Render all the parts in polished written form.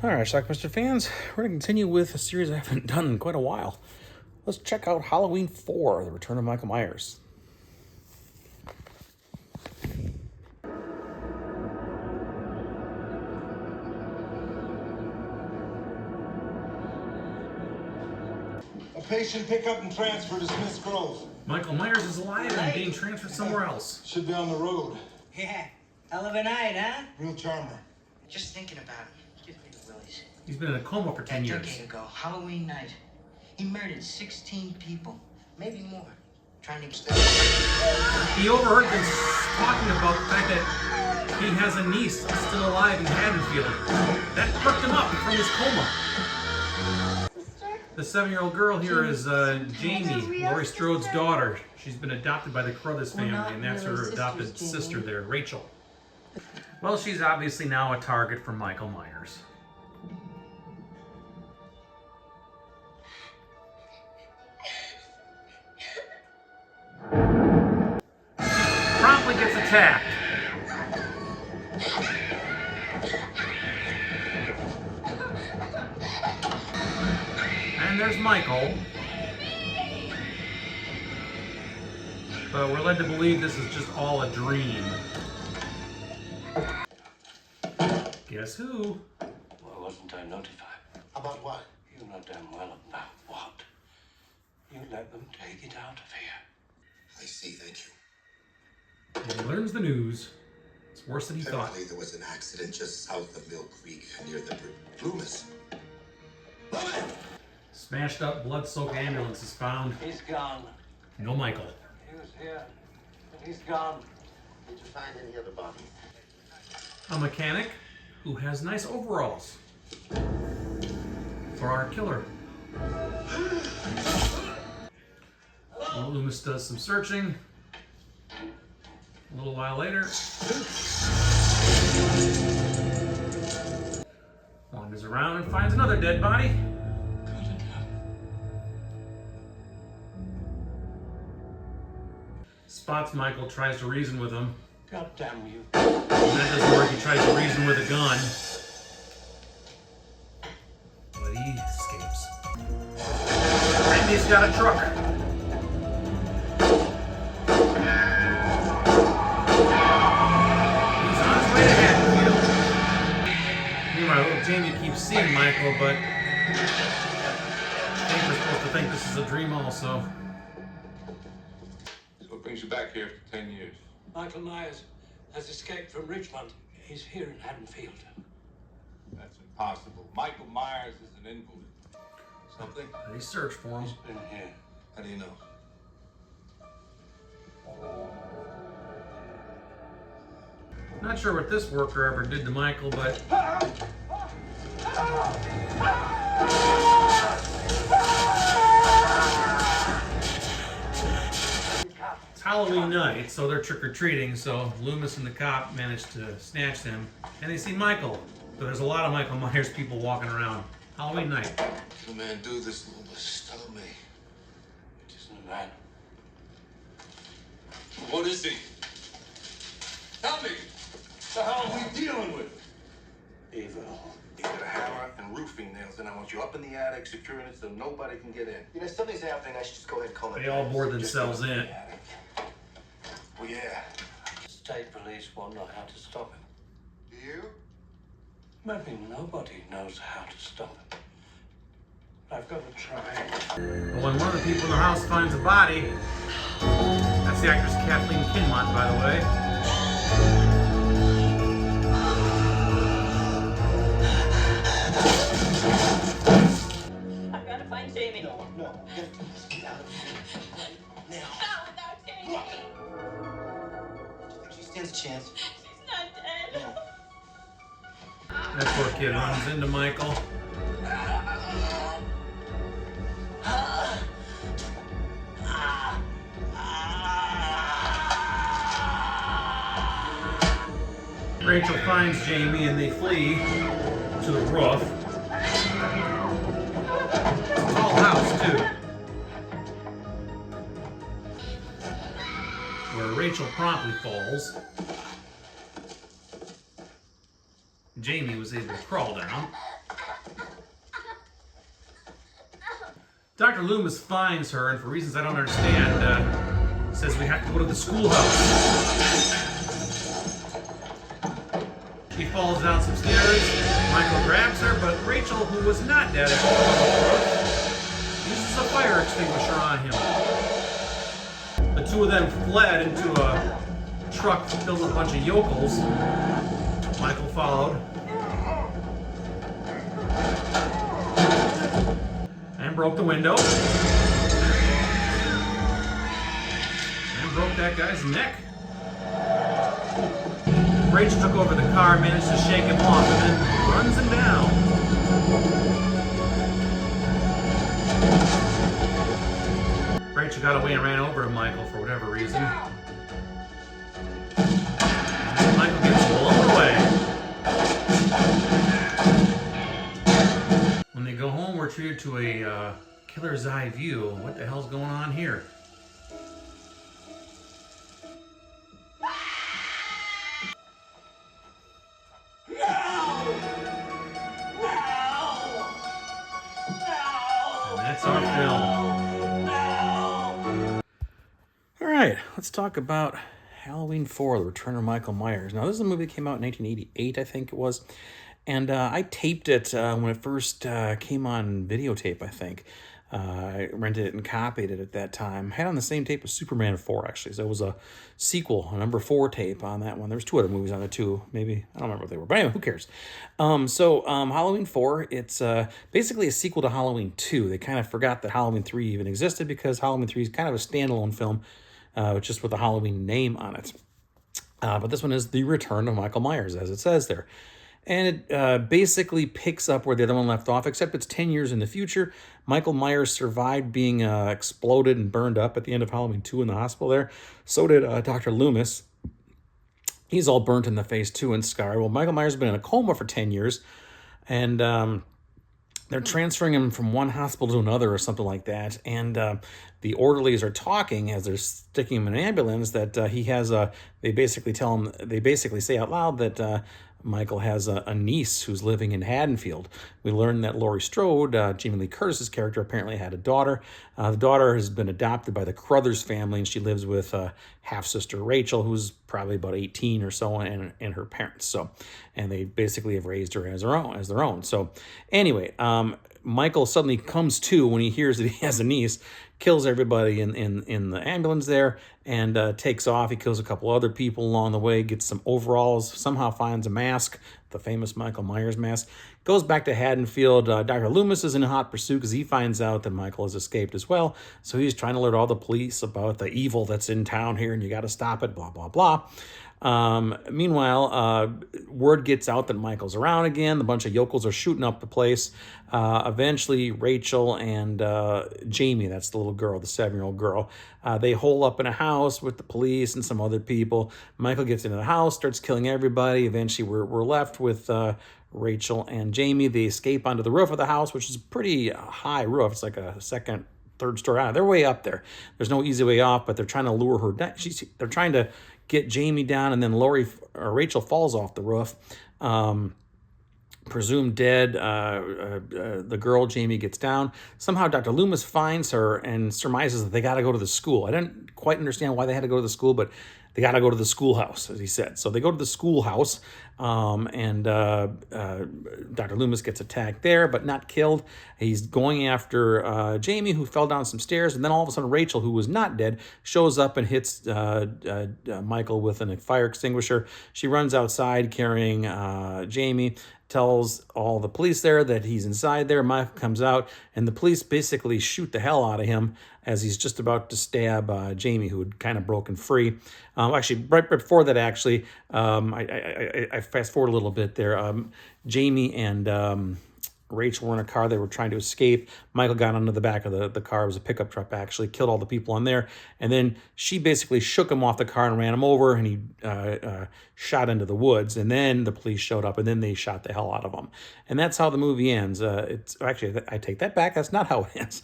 Alright, Schlockmeister fans, we're going to continue with a series I haven't done in quite a while. Let's check out Halloween 4, The Return of Michael Myers. A patient pickup and transfer to Smith's Grove. Michael Myers is alive and being transferred somewhere else. Should be on the road. Yeah, hell of a night, huh? Real charmer. Just thinking about him. Gives me the willies. He's been in a coma for 10 A years. decade ago, Halloween night, he murdered 16 people, maybe more, trying to get... He overheard them talking about the fact that he has a niece still alive in Haddonfield. That perked him up from his coma. The 7-year-old girl here is Jamie, Laurie Strode's daughter. She's been adopted by the Crothers family, and that's her adopted sister there, Rachel. Well, she's obviously now a target for Michael Myers. Promptly gets attacked. And there's Michael. But we're led to believe this is just all a dream. Guess who? Why wasn't I notified? About what? You know damn well about what. You let them take it out of here. I see, thank you. And he learns the news. It's worse than he thought. Apparently there was an accident just south of Mill Creek near the Loomis. Smashed up, blood-soaked ambulance is found. He's gone. No Michael. He was here, but he's gone. Did you find any other bodies? A mechanic who has nice overalls for our killer. Loomis does some searching. A little while later, wanders around and finds another dead body. Spots Michael, tries to reason with him. God damn you. When that doesn't work, he tries to reason with a gun. But he escapes. And he's got a truck. He's on his way to Haddonfield. Meanwhile, little Jamie keeps seeing Michael, but I think we're supposed to think this is a dream also. So what brings you back here after 10 years? Michael Myers has escaped from Richmond. He's here in Haddonfield. That's impossible. Michael Myers is an invalid. Something? They search for him. He's been here. How do you know? Not sure what this worker ever did to Michael, but it's Halloween night, so they're trick-or-treating, so Loomis and the cop managed to snatch them, and they see Michael. But there's a lot of Michael Myers people walking around. Halloween night. Can a man do this, Loomis? Tell me. It isn't a man. What is he? Tell me! The hell are we dealing with? Evil. You got a hammer and roofing nails, and I want you up in the attic, securing it so nobody can get in. You know, something's happening. I should just go ahead and call They all board themselves in. Well, yeah. State police won't know how to stop him. Do you? Maybe nobody knows how to stop him. I've got to try. But when one of the people in the house finds a body, that's the actress Kathleen Kinmont, by the way. I've got to find Jamie. No. Get out of here. Now. Not without Jamie. I think she stands a chance. She's not dead. No. That poor kid runs into Michael. Rachel finds Jamie and they flee to the roof. Tall house, too. Where Rachel promptly falls. Jamie was able to crawl down. Dr. Loomis finds her, and for reasons I don't understand, says we have to go to the schoolhouse. She falls down some stairs. Michael grabs her, but Rachel, who was not dead, uses a fire extinguisher on him. The two of them fled into a truck filled with a bunch of yokels. Michael followed. And broke the window. And broke that guy's neck. Rachel took over the car, managed to shake him off, and then runs him down. Rachel got away and ran over to Michael for whatever reason. And Michael gets blown away. When they go home, we're treated to a killer's eye view. What the hell's going on here? That's our film. All right, let's talk about Halloween 4, The Return of Michael Myers. Now, this is a movie that came out in 1988, I think it was. And I taped it when it first came on videotape, I think. I rented it and copied it at that time. I had on the same tape as Superman 4, actually. So it was a sequel, a number 4 tape on that one. There was 2 other movies on it, too. Maybe. I don't remember what they were. But anyway, who cares? Halloween 4, it's basically a sequel to Halloween 2. They kind of forgot that Halloween 3 even existed because Halloween 3 is kind of a standalone film, just with a Halloween name on it. But this one is The Return of Michael Myers, as it says there. And it basically picks up where the other one left off, except it's 10 years in the future. Michael Myers survived being exploded and burned up at the end of Halloween 2 in the hospital there. So did Dr. Loomis. He's all burnt in the face too and scarred. Well, Michael Myers has been in a coma for 10 years. And they're transferring him from one hospital to another or something like that. And the orderlies are talking as they're sticking him in an ambulance that he has a... They basically say out loud that... Michael has a niece who's living in Haddonfield. We learn that Laurie Strode, Jamie Lee Curtis's character, apparently had a daughter. The daughter has been adopted by the Crothers family, and she lives with half-sister Rachel, who's probably about 18 or so, and her parents. And they basically have raised her as their own. So anyway, Michael suddenly comes to when he hears that he has a niece, kills everybody in the ambulance there, and takes off. He kills a couple other people along the way, gets some overalls, somehow finds a mask, the famous Michael Myers mask, goes back to Haddonfield. Dr. Loomis is in hot pursuit because he finds out that Michael has escaped as well. So he's trying to alert all the police about the evil that's in town here, and you got to stop it, blah, blah, blah. Meanwhile, word gets out that Michael's around again. A bunch of yokels are shooting up the place. Eventually, Rachel and Jamie, that's the little girl, the 7-year-old girl, they hole up in a house with the police and some other people. Michael gets into the house, starts killing everybody. Eventually, we're left with Rachel and Jamie. They escape onto the roof of the house, which is a pretty high roof. It's like a second, third story. They're way up there. There's no easy way off, but they're trying to lure her down. They're trying to get Jamie down, and then Rachel falls off the roof, presumed dead. The girl, Jamie, gets down. Somehow Dr. Loomis finds her and surmises that they got to go to the school. I didn't quite understand why they had to go to the school, but they got to go to the schoolhouse, as he said. So they go to the schoolhouse, and Dr. Loomis gets attacked there, but not killed. He's going after Jamie, who fell down some stairs, and then all of a sudden Rachel, who was not dead, shows up and hits Michael with a fire extinguisher. She runs outside carrying Jamie, tells all the police there that he's inside there. Michael comes out, and the police basically shoot the hell out of him as he's just about to stab Jamie, who had kind of broken free. Actually, right before that, I fast forward a little bit there. Jamie and Rachel were in a car. They were trying to escape. Michael got onto the back of the car. It was a pickup truck, actually. Killed all the people on there. And then she basically shook him off the car and ran him over, and he shot into the woods. And then the police showed up, and then they shot the hell out of him. And that's how the movie ends. It's actually, I take that back. That's not how it ends.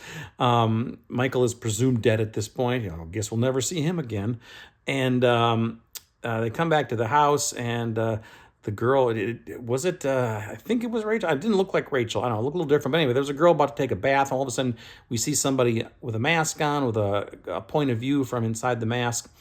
Michael is presumed dead at this point. I guess we'll never see him again. And they come back to the house, and the girl, I think it was Rachel. It didn't look like Rachel. I don't know, it looked a little different. But anyway, there was a girl about to take a bath. All of a sudden, we see somebody with a mask on, with a point of view from inside the mask.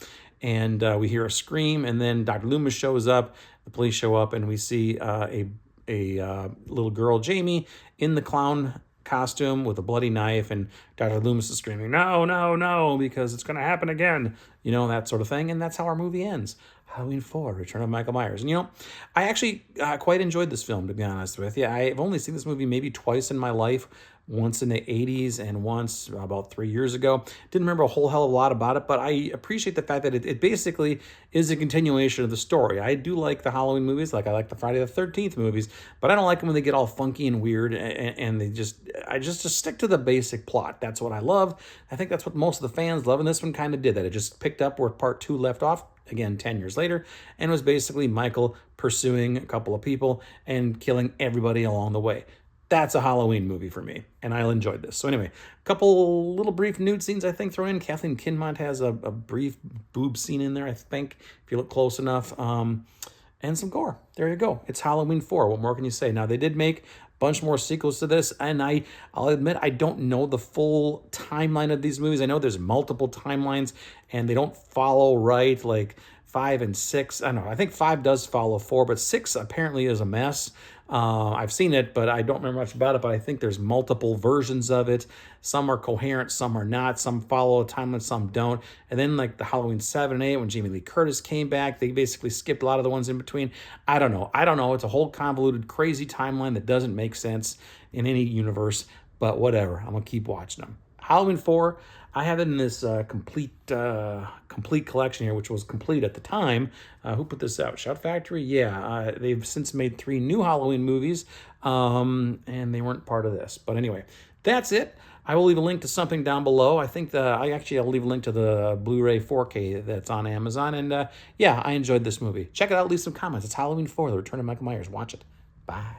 And we hear a scream. And then Dr. Loomis shows up. The police show up. And we see a little girl, Jamie, in the clown costume with a bloody knife. And Dr. Loomis is screaming, no, no, no, because it's going to happen again. You know, that sort of thing. And that's how our movie ends. Halloween 4, Return of Michael Myers. And, you know, I actually quite enjoyed this film, to be honest with you. I've only seen this movie maybe twice in my life, once in the 80s and once about 3 years ago. Didn't remember a whole hell of a lot about it, but I appreciate the fact that it basically is a continuation of the story. I do like the Halloween movies, like I like the Friday the 13th movies, but I don't like them when they get all funky and weird and they just stick to the basic plot. That's what I love. I think that's what most of the fans love, and this one kind of did that. It just picked up where part 2 left off, again 10 years later, and was basically Michael pursuing a couple of people and killing everybody along the way. That's a Halloween movie for me, and I enjoyed this. So anyway, a couple little brief nude scenes, I think, thrown in. Kathleen Kinmont has a brief boob scene in there, I think, if you look close enough, and some gore. There you go. It's Halloween 4. What more can you say? Now, they did make a bunch more sequels to this, and I'll admit I don't know the full timeline of these movies. I know there's multiple timelines, and they don't follow right, like 5 and 6. I don't know. I think 5 does follow 4, but 6 apparently is a mess. I've seen it, but I don't remember much about it, but I think there's multiple versions of it. Some are coherent, some are not. Some follow a timeline, some don't. And then like the Halloween 7 and 8, when Jamie Lee Curtis came back, they basically skipped a lot of the ones in between. I don't know. It's a whole convoluted, crazy timeline that doesn't make sense in any universe, but whatever. I'm going to keep watching them. Halloween 4, I have it in this complete collection here, which was complete at the time. Who put this out? Shout Factory? Yeah. They've since made 3 new Halloween movies, and they weren't part of this. But anyway, that's it. I will leave a link to something down below. I think I'll leave a link to the Blu-ray 4K that's on Amazon. And yeah, I enjoyed this movie. Check it out. Leave some comments. It's Halloween 4, The Return of Michael Myers. Watch it. Bye.